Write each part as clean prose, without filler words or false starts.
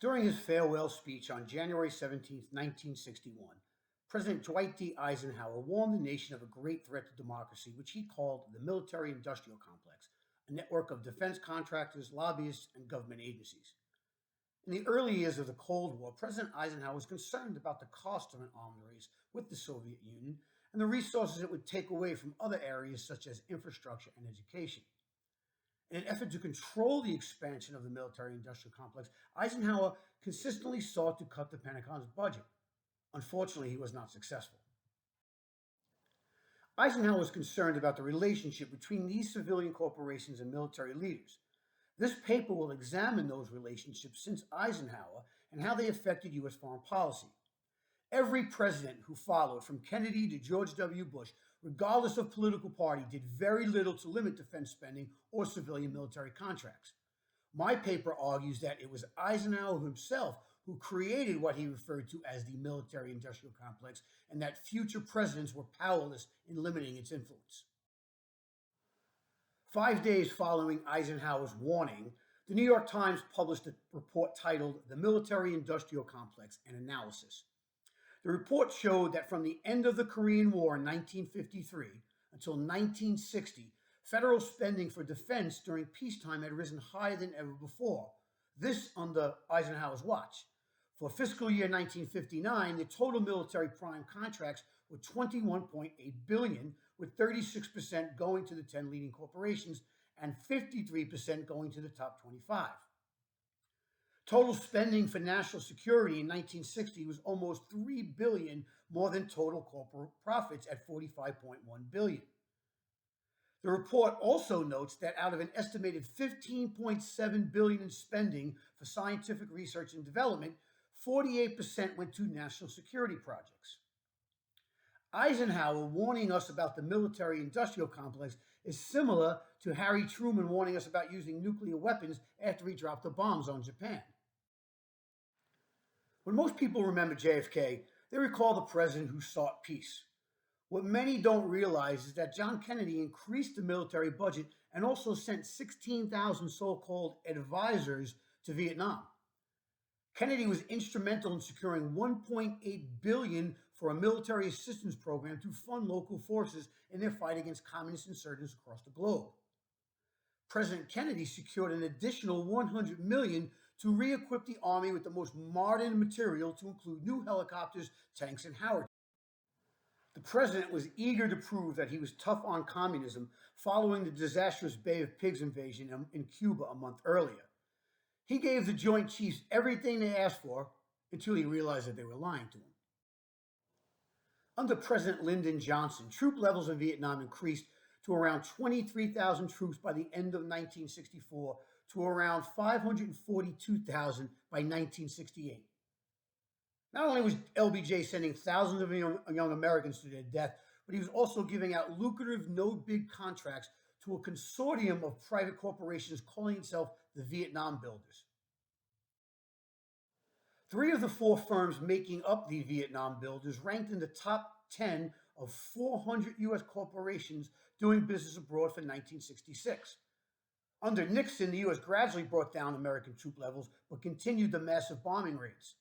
During his farewell speech on January 17, 1961, President Dwight D. Eisenhower warned the nation of a great threat to democracy, which he called the military industrial complex, a network of defense contractors, lobbyists, and government agencies. In the early years of the Cold War, President Eisenhower was concerned about the cost of an arms race with the Soviet Union and the resources it would take away from other areas such as infrastructure and education. In an effort to control the expansion of the military industrial complex, Eisenhower consistently sought to cut the Pentagon's budget. Unfortunately, he was not successful. Eisenhower was concerned about the relationship between these civilian corporations and military leaders. This paper will examine those relationships since Eisenhower and how they affected U.S. foreign policy. Every president who followed, from Kennedy to George W. Bush, regardless of political party, did very little to limit defense spending or civilian military contracts. My paper argues that it was Eisenhower himself who created what he referred to as the military-industrial complex, and that future presidents were powerless in limiting its influence. 5 days following Eisenhower's warning, the New York Times published a report titled "The Military-Industrial Complex: An Analysis." The report showed that from the end of the Korean War in 1953 until 1960, federal spending for defense during peacetime had risen higher than ever before. This under Eisenhower's watch. For fiscal year 1959, the total military prime contracts were $21.8 billion, with 36% going to the 10 leading corporations and 53% going to the top 25. Total spending for national security in 1960 was almost $3 billion more than total corporate profits at $45.1 billion. The report also notes that out of an estimated $15.7 billion in spending for scientific research and development, 48% went to national security projects. Eisenhower warning us about the military-industrial complex is similar to Harry Truman warning us about using nuclear weapons after he dropped the bombs on Japan. When most people remember JFK, they recall the president who sought peace. What many don't realize is that John Kennedy increased the military budget and also sent 16,000 so-called advisors to Vietnam. Kennedy was instrumental in securing $1.8 billion for a military assistance program to fund local forces in their fight against communist insurgents across the globe. President Kennedy secured an additional $100 million to re-equip the Army with the most modern material, to include new helicopters, tanks, and howitzers. The president was eager to prove that he was tough on communism following the disastrous Bay of Pigs invasion in Cuba a month earlier. He gave the Joint Chiefs everything they asked for until he realized that they were lying to him. Under President Lyndon Johnson, troop levels in Vietnam increased to around 23,000 troops by the end of 1964 to around 542,000 by 1968. Not only was LBJ sending thousands of young Americans to their death, but he was also giving out lucrative no-bid contracts to a consortium of private corporations calling itself the Vietnam Builders. 3 of the 4 firms making up the Vietnam Builders ranked in the top 10 of 400 U.S. corporations doing business abroad for 1966. Under Nixon, the U.S. gradually brought down American troop levels, but continued the massive bombing raids.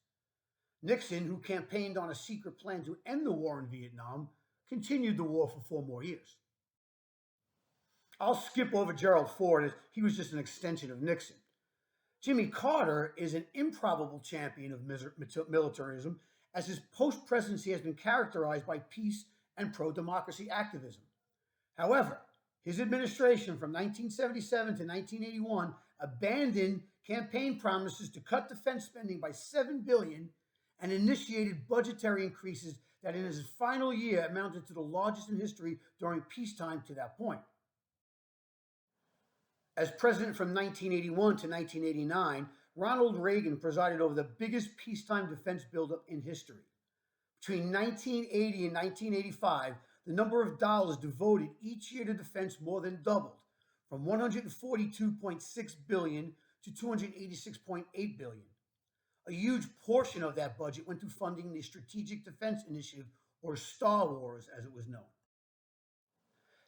Nixon, who campaigned on a secret plan to end the war in Vietnam, continued the war for 4 more years. I'll skip over Gerald Ford, as he was just an extension of Nixon. Jimmy Carter is an improbable champion of militarism, as his post-presidency has been characterized by peace and pro-democracy activism. However, his administration from 1977 to 1981 abandoned campaign promises to cut defense spending by $7 billion and initiated budgetary increases that in his final year amounted to the largest in history during peacetime to that point. As president from 1981 to 1989, Ronald Reagan presided over the biggest peacetime defense buildup in history. Between 1980 and 1985, the number of dollars devoted each year to defense more than doubled, from $142.6 billion to $286.8 billion. A huge portion of that budget went to funding the Strategic Defense Initiative, or Star Wars as it was known.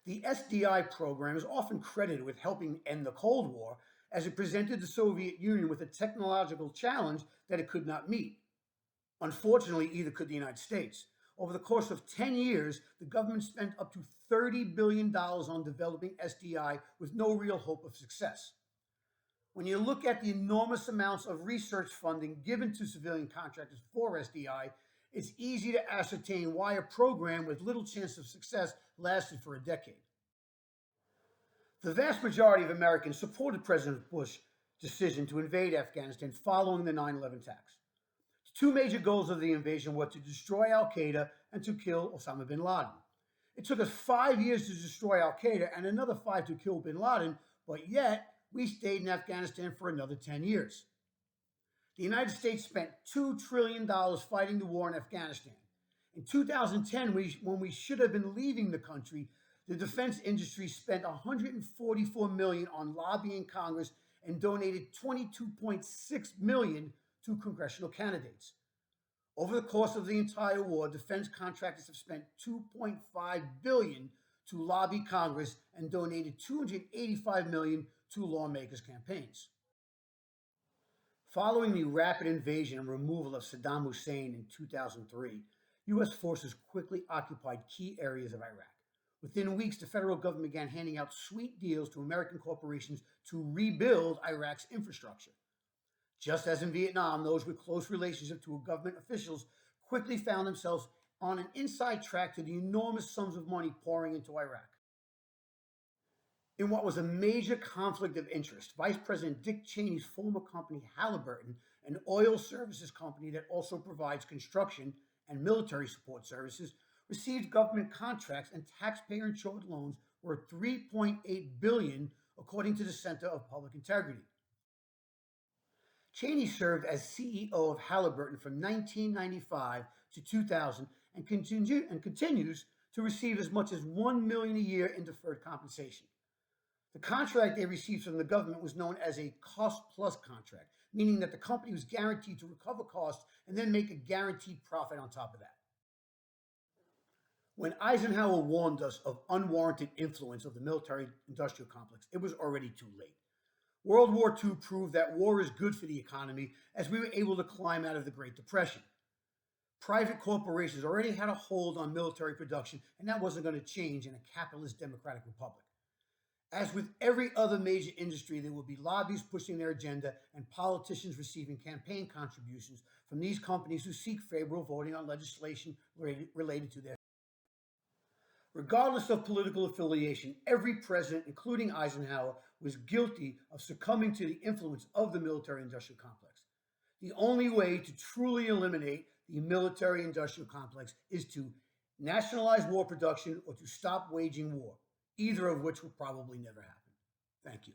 The SDI program is often credited with helping end the Cold War, as it presented the Soviet Union with a technological challenge that it could not meet. Unfortunately, either could the United States. Over the course of 10 years, the government spent up to $30 billion on developing SDI with no real hope of success. When you look at the enormous amounts of research funding given to civilian contractors for SDI, it's easy to ascertain why a program with little chance of success lasted for a decade. The vast majority of Americans supported President Bush's decision to invade Afghanistan following the 9/11 attacks. The two major goals of the invasion were to destroy al-Qaeda and to kill Osama bin Laden. It took us 5 years to destroy al-Qaeda and another 5 to kill bin Laden, but yet we stayed in Afghanistan for another 10 years. The United States spent $2 trillion fighting the war in Afghanistan. In 2010, when we should have been leaving the country, the defense industry spent $144 million on lobbying Congress and donated $22.6 million to congressional candidates. Over the course of the entire war, defense contractors have spent $2.5 billion to lobby Congress and donated $285 million to lawmakers' campaigns. Following the rapid invasion and removal of Saddam Hussein in 2003, U.S. forces quickly occupied key areas of Iraq. Within weeks, the federal government began handing out sweet deals to American corporations to rebuild Iraq's infrastructure. Just as in Vietnam, those with close relationship to government officials quickly found themselves on an inside track to the enormous sums of money pouring into Iraq. In what was a major conflict of interest, Vice President Dick Cheney's former company, Halliburton, an oil services company that also provides construction and military support services, received government contracts and taxpayer-insured loans worth $3.8 billion, according to the Center of Public Integrity. Cheney served as CEO of Halliburton from 1995 to 2000 and continues to receive as much as $1 million a year in deferred compensation. The contract they received from the government was known as a cost-plus contract, meaning that the company was guaranteed to recover costs and then make a guaranteed profit on top of that. When Eisenhower warned us of unwarranted influence of the military-industrial complex, it was already too late. World War II proved that war is good for the economy, as we were able to climb out of the Great Depression. Private corporations already had a hold on military production, and that wasn't going to change in a capitalist democratic republic. As with every other major industry, there will be lobbies pushing their agenda and politicians receiving campaign contributions from these companies who seek favorable voting on legislation related to their. Regardless of political affiliation, every president, including Eisenhower, was guilty of succumbing to the influence of the military-industrial complex. The only way to truly eliminate the military-industrial complex is to nationalize war production or to stop waging war, either of which will probably never happen. Thank you.